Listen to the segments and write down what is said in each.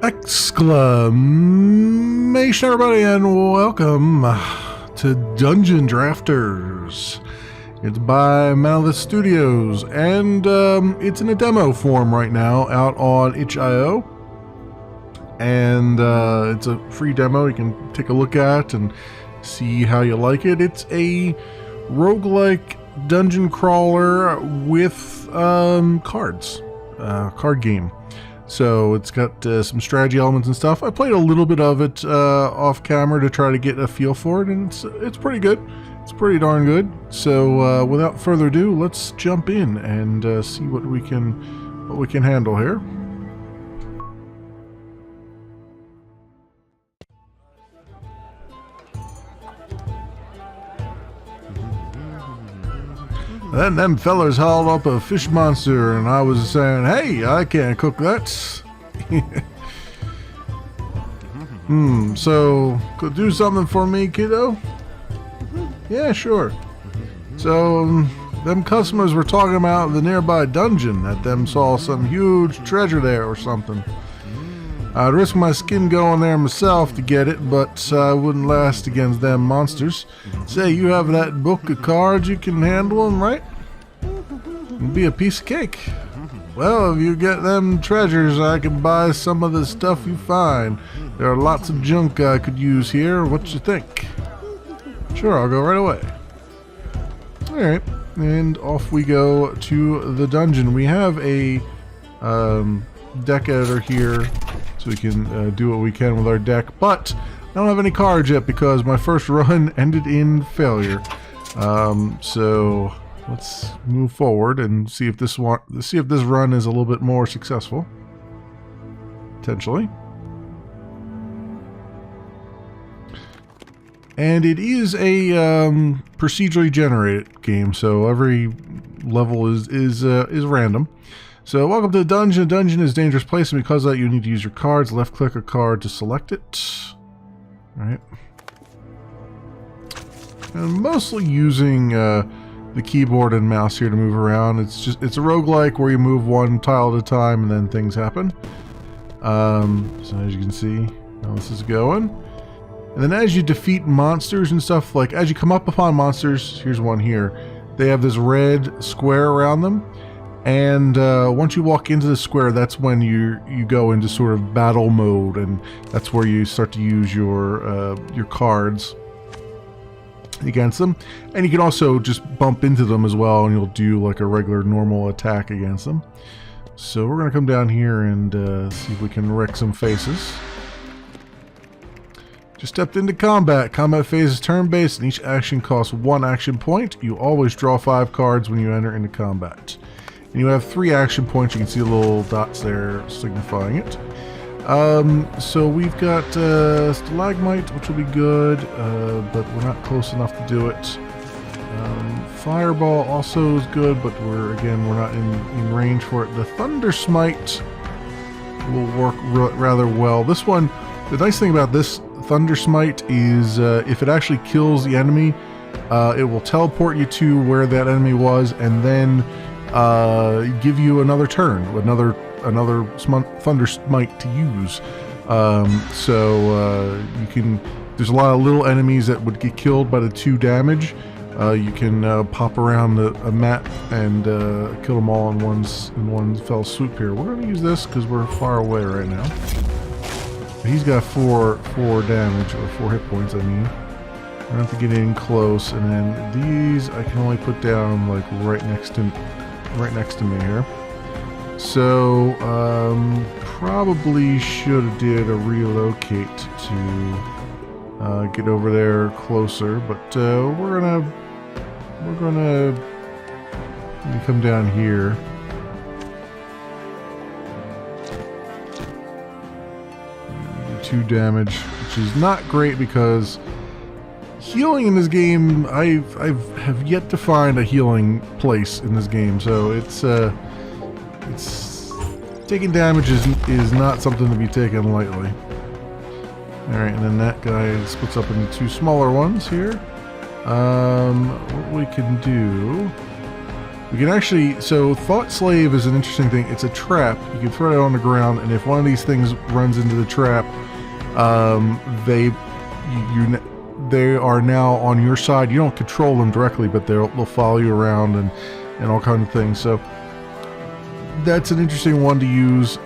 Exclamation, everybody, and welcome to Dungeon Drafters. It's by Monolith Studios, and it's in a demo form right now out on itch.io. And it's a free demo you can take a look at and see how you like it. It's a roguelike dungeon crawler with cards, card game. So it's got some strategy elements and stuff. I played a little bit of it off camera to try to get a feel for it, and it's pretty good. It's pretty darn good. So without further ado, let's jump in and see what we can handle here. Then them fellers hauled up a fish monster, and I was saying, hey, I can't cook that. So, could do something for me, kiddo? Yeah, sure. So, them customers were talking about the nearby dungeon, that them saw some huge treasure there or something. I'd risk my skin going there myself to get it, but I wouldn't last against them monsters. Say, you have that book of cards, you can handle them, right? It'd be a piece of cake. Well, if you get them treasures, I can buy some of the stuff you find. There are lots of junk I could use here. What you think? Sure, I'll go right away. Alright, and off we go to the dungeon. We have a deck editor here, so we can do what we can with our deck, but I don't have any cards yet because my first run ended in failure. So let's move forward and see if this run is a little bit more successful, potentially. And it is a procedurally generated game, so every level is random. So welcome to the dungeon. The dungeon is a dangerous place, and because of that, you need to use your cards. Left click a card to select it. All right. I'm mostly using the keyboard and mouse here to move around. It's a roguelike where you move one tile at a time and then things happen. So as you can see, how this is going. And then as you defeat monsters and stuff, like as you come up upon monsters, here's one here, they have this red square around them. And once you walk into the square, that's when you go into sort of battle mode, and that's where you start to use your cards against them. And you can also just bump into them as well, and you'll do like a regular normal attack against them. So we're going to come down here and see if we can wreck some faces. Just stepped into combat. Combat phase is turn-based, and each action costs 1 action point. You always draw 5 cards when you enter into combat. And you have 3 action points. You can see the little dots there signifying it. So we've got stalagmite, which will be good, but we're not close enough to do it. Fireball also is good, but we're not in range for it. The thunder smite will work rather well. This one, the nice thing about this thunder smite is if it actually kills the enemy, it will teleport you to where that enemy was, and then give you another turn, another thunder smite to use. So you can. There's a lot of little enemies that would get killed by the 2 damage. You can pop around a map and kill them all in one fell swoop. Here, we're going to use this because we're far away right now. He's got 4 damage, or 4 hit points. I mean, I don't have to get in close, and then these I can only put down like right next to me here. So probably should have did a relocate to get over there closer, but we're gonna let me come down here. 2 damage, which is not great because healing in this game, I have yet to find a healing place in this game, so it's taking damage is not something to be taken lightly. All right, and then that guy splits up into 2 smaller ones here. What we can do We can actually, so Thought Slave is an interesting thing. It's a trap. You can throw it on the ground, and if one of these things runs into the trap, they are now on your side. You don't control them directly, but they'll follow you around and all kinds of things. So that's an interesting one to use.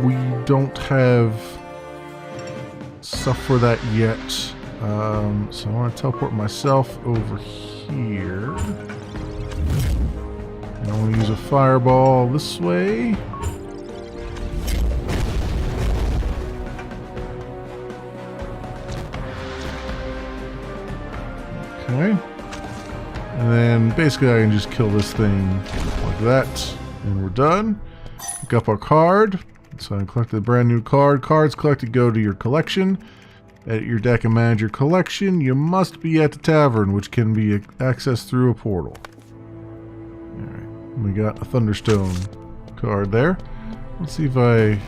We don't have stuff for that yet. So I want to teleport myself over here. And I want to use a fireball this way. Okay. And then basically I can just kill this thing like that. And we're done. Pick up our card. So I collected a brand new card. Cards collected go to your collection. Edit your deck and manage your collection. You must be at the tavern, which can be accessed through a portal. Alright. We got a Thunderstone card there. Let's see if I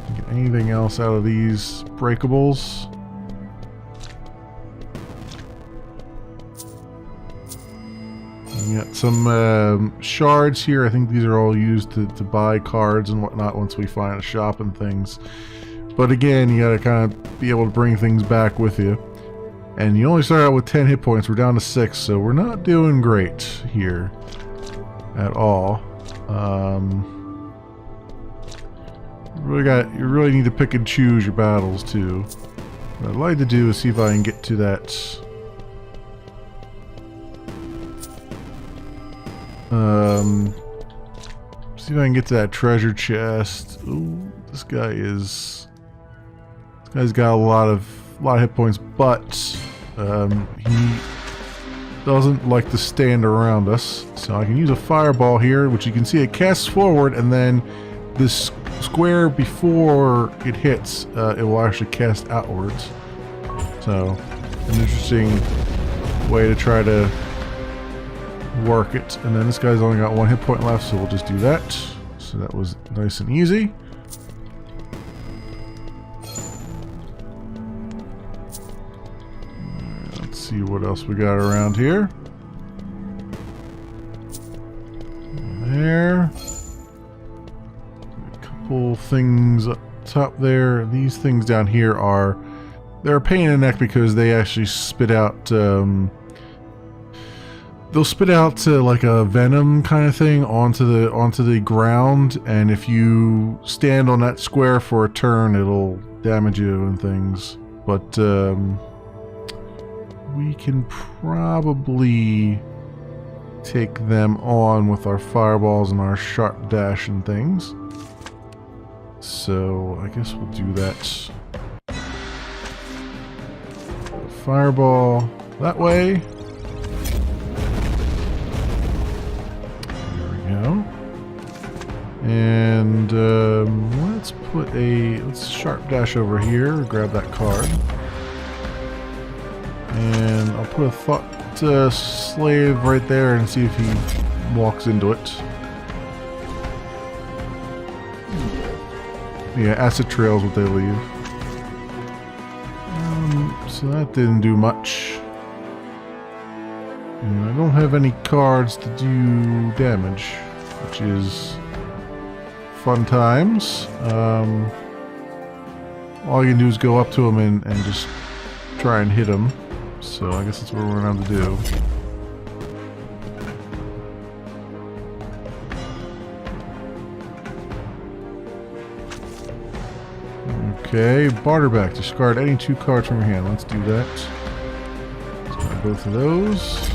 can get anything else out of these breakables. We got some shards here. I think these are all used to buy cards and whatnot once we find a shop and things. But again, you gotta kind of be able to bring things back with you. And you only start out with 10 hit points. We're down to 6, so we're not doing great here at all. You really need to pick and choose your battles too. What I'd like to do is see if I can get to that. See if I can get to that treasure chest. Ooh, this guy's got a lot of hit points, but he doesn't like to stand around us. So I can use a fireball here, which you can see it casts forward, and then this square before it hits, it will actually cast outwards. So an interesting way to try to work it. And then this guy's only got 1 hit point left, so we'll just do that. So that was nice and easy. Let's see what else we got around here. There. A couple things up top there. These things down here they're a pain in the neck because they actually spit out they'll spit out like a venom kind of thing onto the ground, and if you stand on that square for a turn, it'll damage you and things. But we can probably take them on with our fireballs and our sharp dash and things. So I guess we'll do that. Fireball that way. And let's sharp dash over here, grab that card. And I'll put a Thought Slave right there and see if he walks into it. Yeah, acid trail is what they leave. So that didn't do much. And I don't have any cards to do damage, which is fun times. All you can do is go up to him and just try and hit him. So I guess that's what we're going to have to do. Okay, Barterback. Discard any 2 cards from your hand. Let's do that. Discard both of those.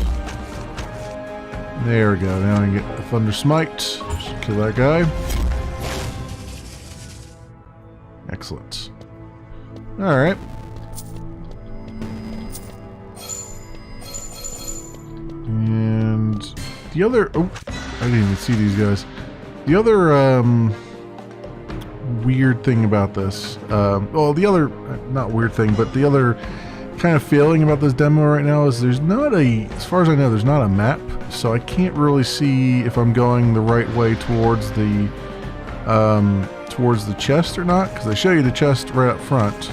There we go. Now I can get a Thunder Smite. Just kill that guy. Excellent. Alright. And the other... Oh, I didn't even see these guys. The other weird thing about this... well, the other... Not weird thing, but the other kind of failing about this demo right now is there's not a... As far as I know, there's not a map. So I can't really see if I'm going the right way towards the chest or not, because they show you the chest right up front,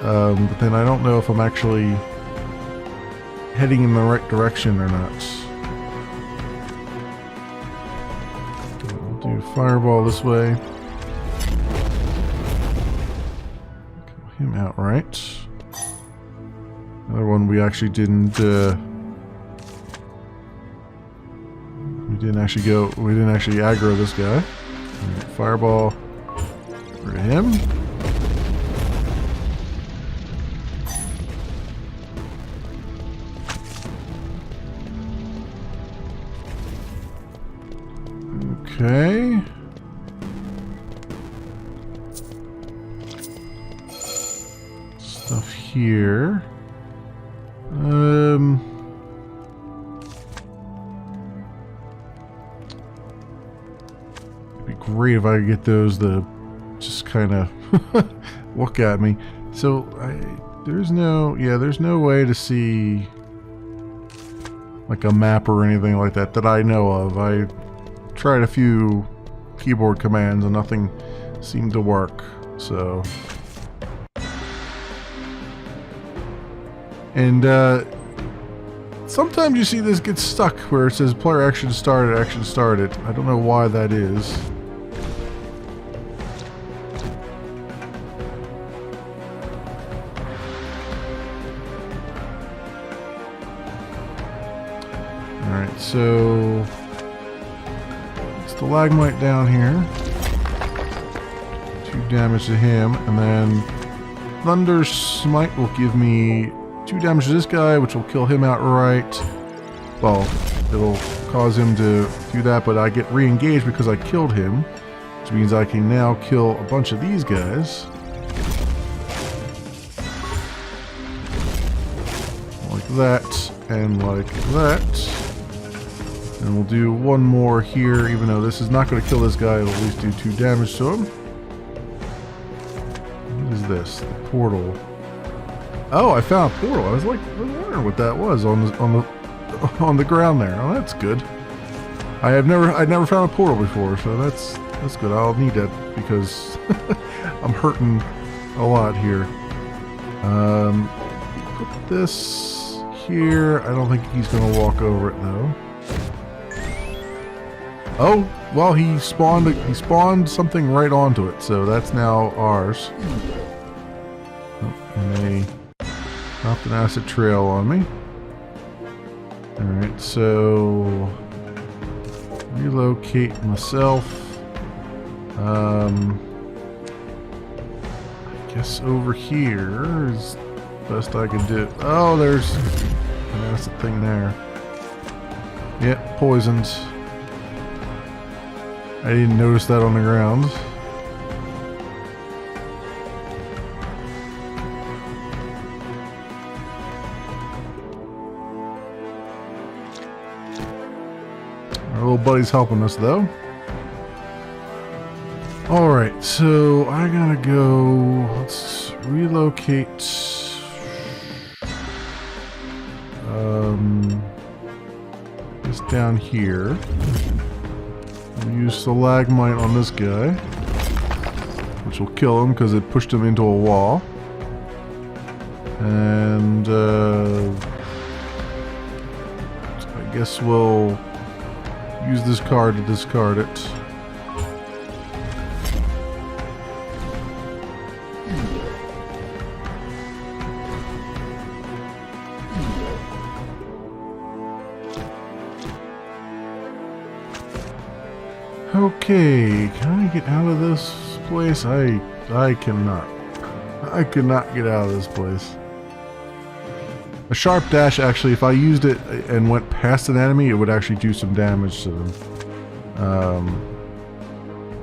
but then I don't know if I'm actually heading in the right direction or not. fireball this way. Kill him outright. Another one we actually didn't. We didn't actually aggro this guy. Right, fireball for him. Okay. Stuff here. It'd be great if I could get those to just kind of look at me. So there's no way to see like a map or anything like that I know of. I tried a few keyboard commands and nothing seemed to work. So, and sometimes you see this get stuck where it says player action started, action started. I don't know why that is. Alright, so stalagmite down here. 2 damage to him, and then Thunder Smite will give me 2 damage to this guy, which will kill him outright. Well, it'll cause him to do that, but I get re-engaged because I killed him, which means I can now kill a bunch of these guys. Like that, and like that. And we'll do one more here, even though this is not going to kill this guy, it'll at least do 2 damage to him. What is this? The portal. Oh, I found a portal. I was wondering what that was on the ground there. Oh, that's good. I'd never found a portal before, so that's good. I'll need that because I'm hurting a lot here. Put this here. I don't think he's going to walk over it though. Oh, well, he spawned something right onto it, so that's now ours. Oh, and they dropped an acid trail on me. Alright, so relocate myself. I guess over here is the best I can do. Oh, there's an acid thing there. Yep, poisoned. I didn't notice that on the ground. Our little buddy's helping us though. Alright, so I gotta go. Let's relocate. This down here. Use stalagmite on this guy, which will kill him because it pushed him into a wall. And I guess we'll use this card to discard it. Okay, can I get out of this place? I cannot. I cannot get out of this place. A sharp dash, actually, if I used it and went past an enemy, it would actually do some damage to them.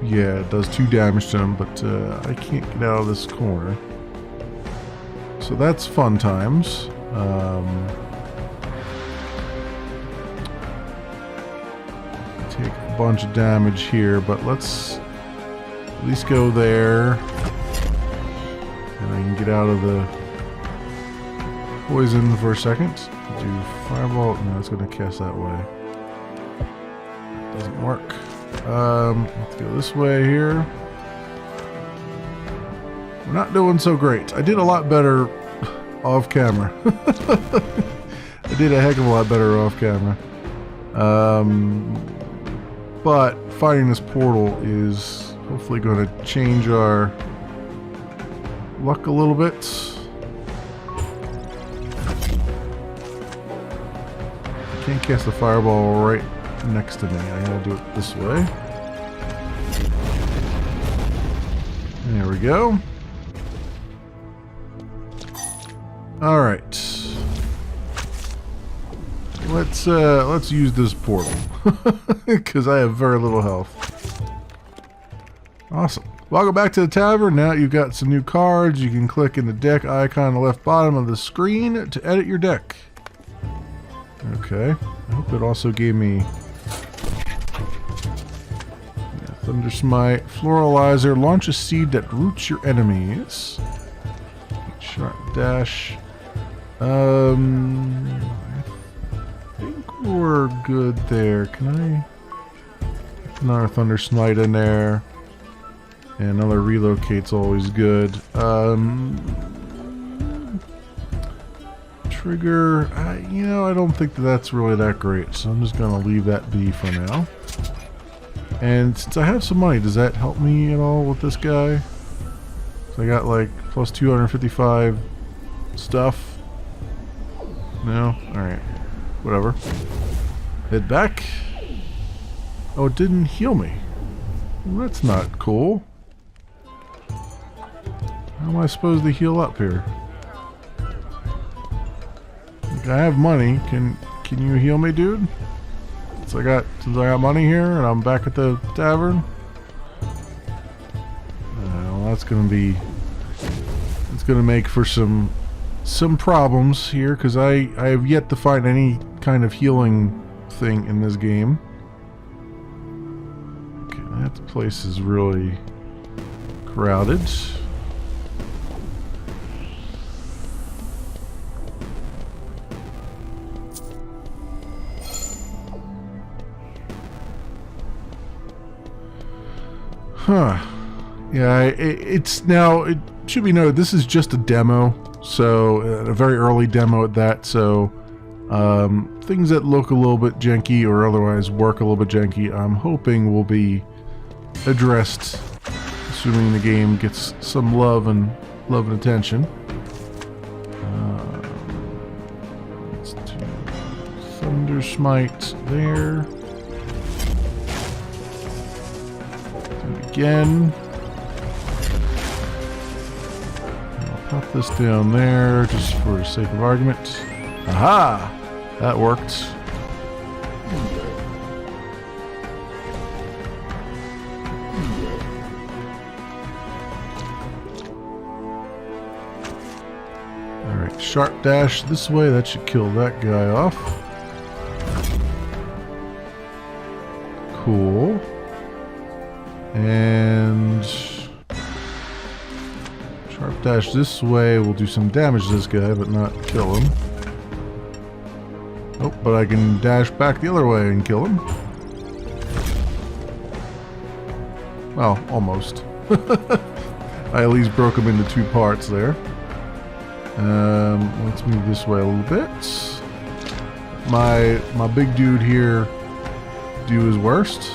Yeah, it does 2 damage to them, but I can't get out of this corner. So that's fun times. Take a bunch of damage here, but let's at least go there. And I can get out of the poison for a second. Do fireball. No, it's going to cast that way. That doesn't work. Let's go this way here. We're not doing so great. I did a lot better off camera. I did a heck of a lot better off camera. But fighting this portal is hopefully going to change our luck a little bit. I can't cast the fireball right next to me. I gotta do it this way. There we go. All right. Let's use this portal because I have very little health. Awesome. Welcome back to the tavern. Now you've got some new cards. You can click in the deck icon on the left bottom of the screen to edit your deck. Okay. I hope it also gave me Thunder Smite, Floralizer, launch a seed that roots your enemies. Sharp dash. I think we're good there. Can I? Another Thunder Smite in there. And another relocate's always good. Trigger, you know, I don't think that's really that great, so I'm just gonna leave that be for now. And since I have some money, does that help me at all with this guy? So I got like plus 255 stuff. No? Alright. Whatever. Head back. Oh, it didn't heal me. Well, that's not cool. How am I supposed to heal up here? Like, I have money. Can you heal me, dude? Since I got money here and I'm back at the tavern. Well, that's gonna make for some problems here because I have yet to find any kind of healing thing in this game. Okay, that place is really crowded. Huh. Yeah, it should be noted, this is just a demo, so a very early demo at that, so things that look a little bit janky or otherwise work a little bit janky, I'm hoping will be addressed, assuming the game gets some love and attention. Let's do Thunder Smite there. Again. I'll pop this down there just for the sake of argument. Aha! That worked. Alright, sharp dash this way. That should kill that guy off. Cool. And sharp dash this way will do some damage to this guy, but not kill him. Oh, but I can dash back the other way and kill him. Well, almost. I at least broke him into two parts there. Let's move this way a little bit. My big dude here do his worst.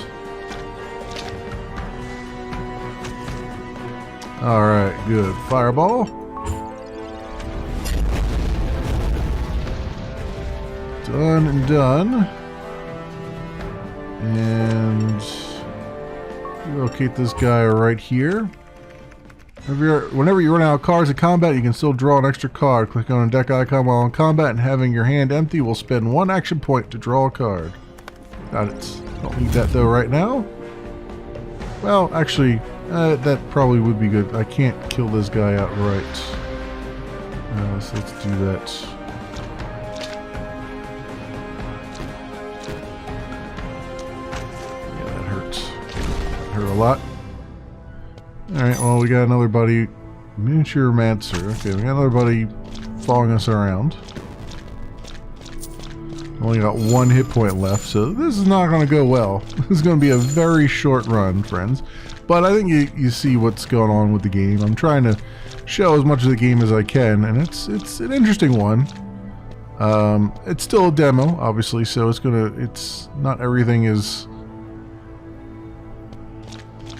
Alright, good. Fireball. Done and done. And relocate this guy right here. Whenever you run out of cards in combat, you can still draw an extra card. Click on a deck icon while in combat, and having your hand empty will spend 1 action point to draw a card. Got it. Don't need that though right now. Well, actually, that probably would be good. I can't kill this guy outright. So let's do that. Yeah, that hurts. That hurt a lot. Alright, well, we got another buddy. Miniature Mancer. Okay, we got another buddy following us around. Only got 1 hit point left, so this is not going to go well. This is going to be a very short run, friends. But I think you see what's going on with the game. I'm trying to show as much of the game as I can, and it's an interesting one. It's still a demo, obviously, so it's not everything is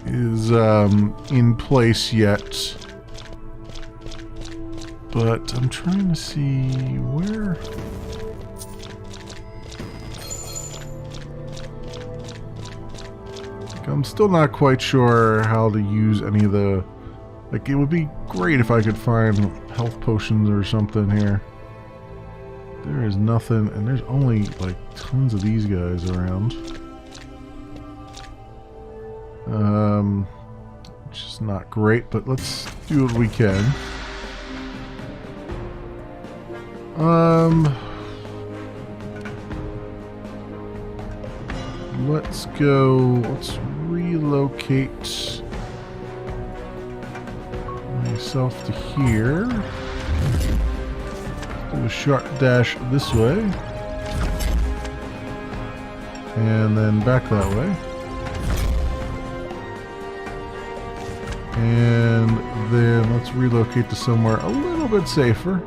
is in place yet. But I'm trying to see where... I'm still not quite sure how to use any of the... Like, it would be great if I could find health potions or something here. There is nothing, and there's only, like, tons of these guys around. Which is not great, but let's do what we can. Let's go, let's relocate myself to here. Do a short dash this way. And then back that way. And then let's relocate to somewhere a little bit safer.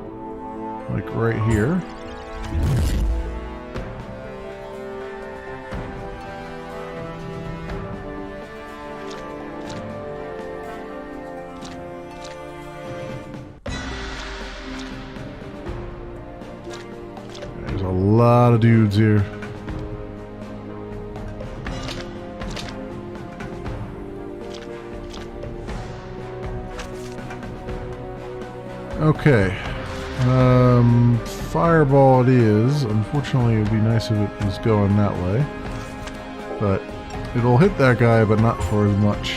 Like right here. There's a lot of dudes here. Okay. Fireball it is. Unfortunately, it would be nice if it was going that way. But it'll hit that guy, but not for as much.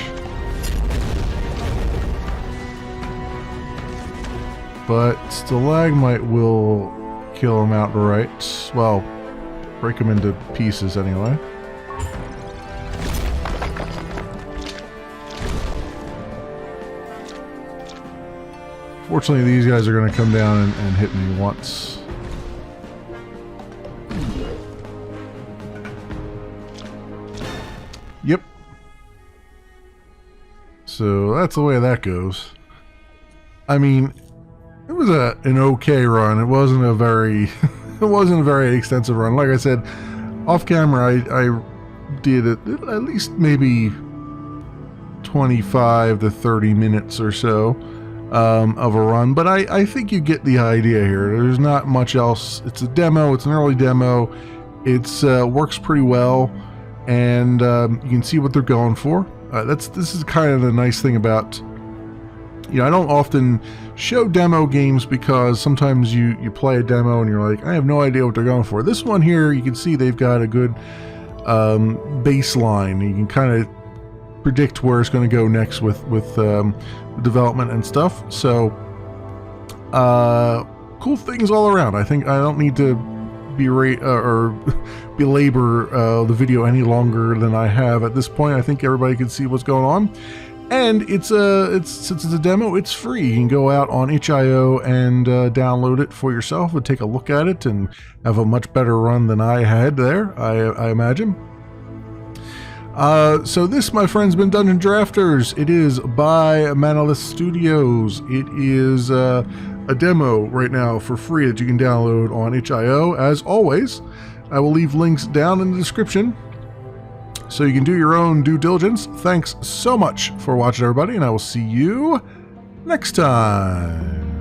But Stalagmite will kill him outright. Well, break him into pieces anyway. Fortunately, these guys are going to come down and hit me once. Yep. So that's the way that goes. I mean, it was an okay run. It wasn't a very, it wasn't a very extensive run. Like I said, off camera, I did it at least maybe 25 to 30 minutes or so. Of a run, but I think you get the idea here. There's not much else. It's a demo. It's an early demo. It's works pretty well, and you can see what they're going for. This is kind of the nice thing about, you know, I don't often show demo games because sometimes you play a demo and you're like, I have no idea what they're going for. This one here, you can see they've got a good baseline. You can kind of predict where it's going to go next with development and stuff. So cool things all around. I think I don't need to belabor the video any longer than I have at this point. I think everybody can see what's going on, and since it's a demo, it's free. You can go out on itch.io and download it for yourself and take a look at it and have a much better run than I had there, I imagine. So this, my friends, been Dungeon Drafters. It is by Manolith Studios. It is a demo right now for free that you can download on itch.io. As always, I will leave links down in the description so you can do your own due diligence. Thanks so much for watching, everybody, and I will see you next time.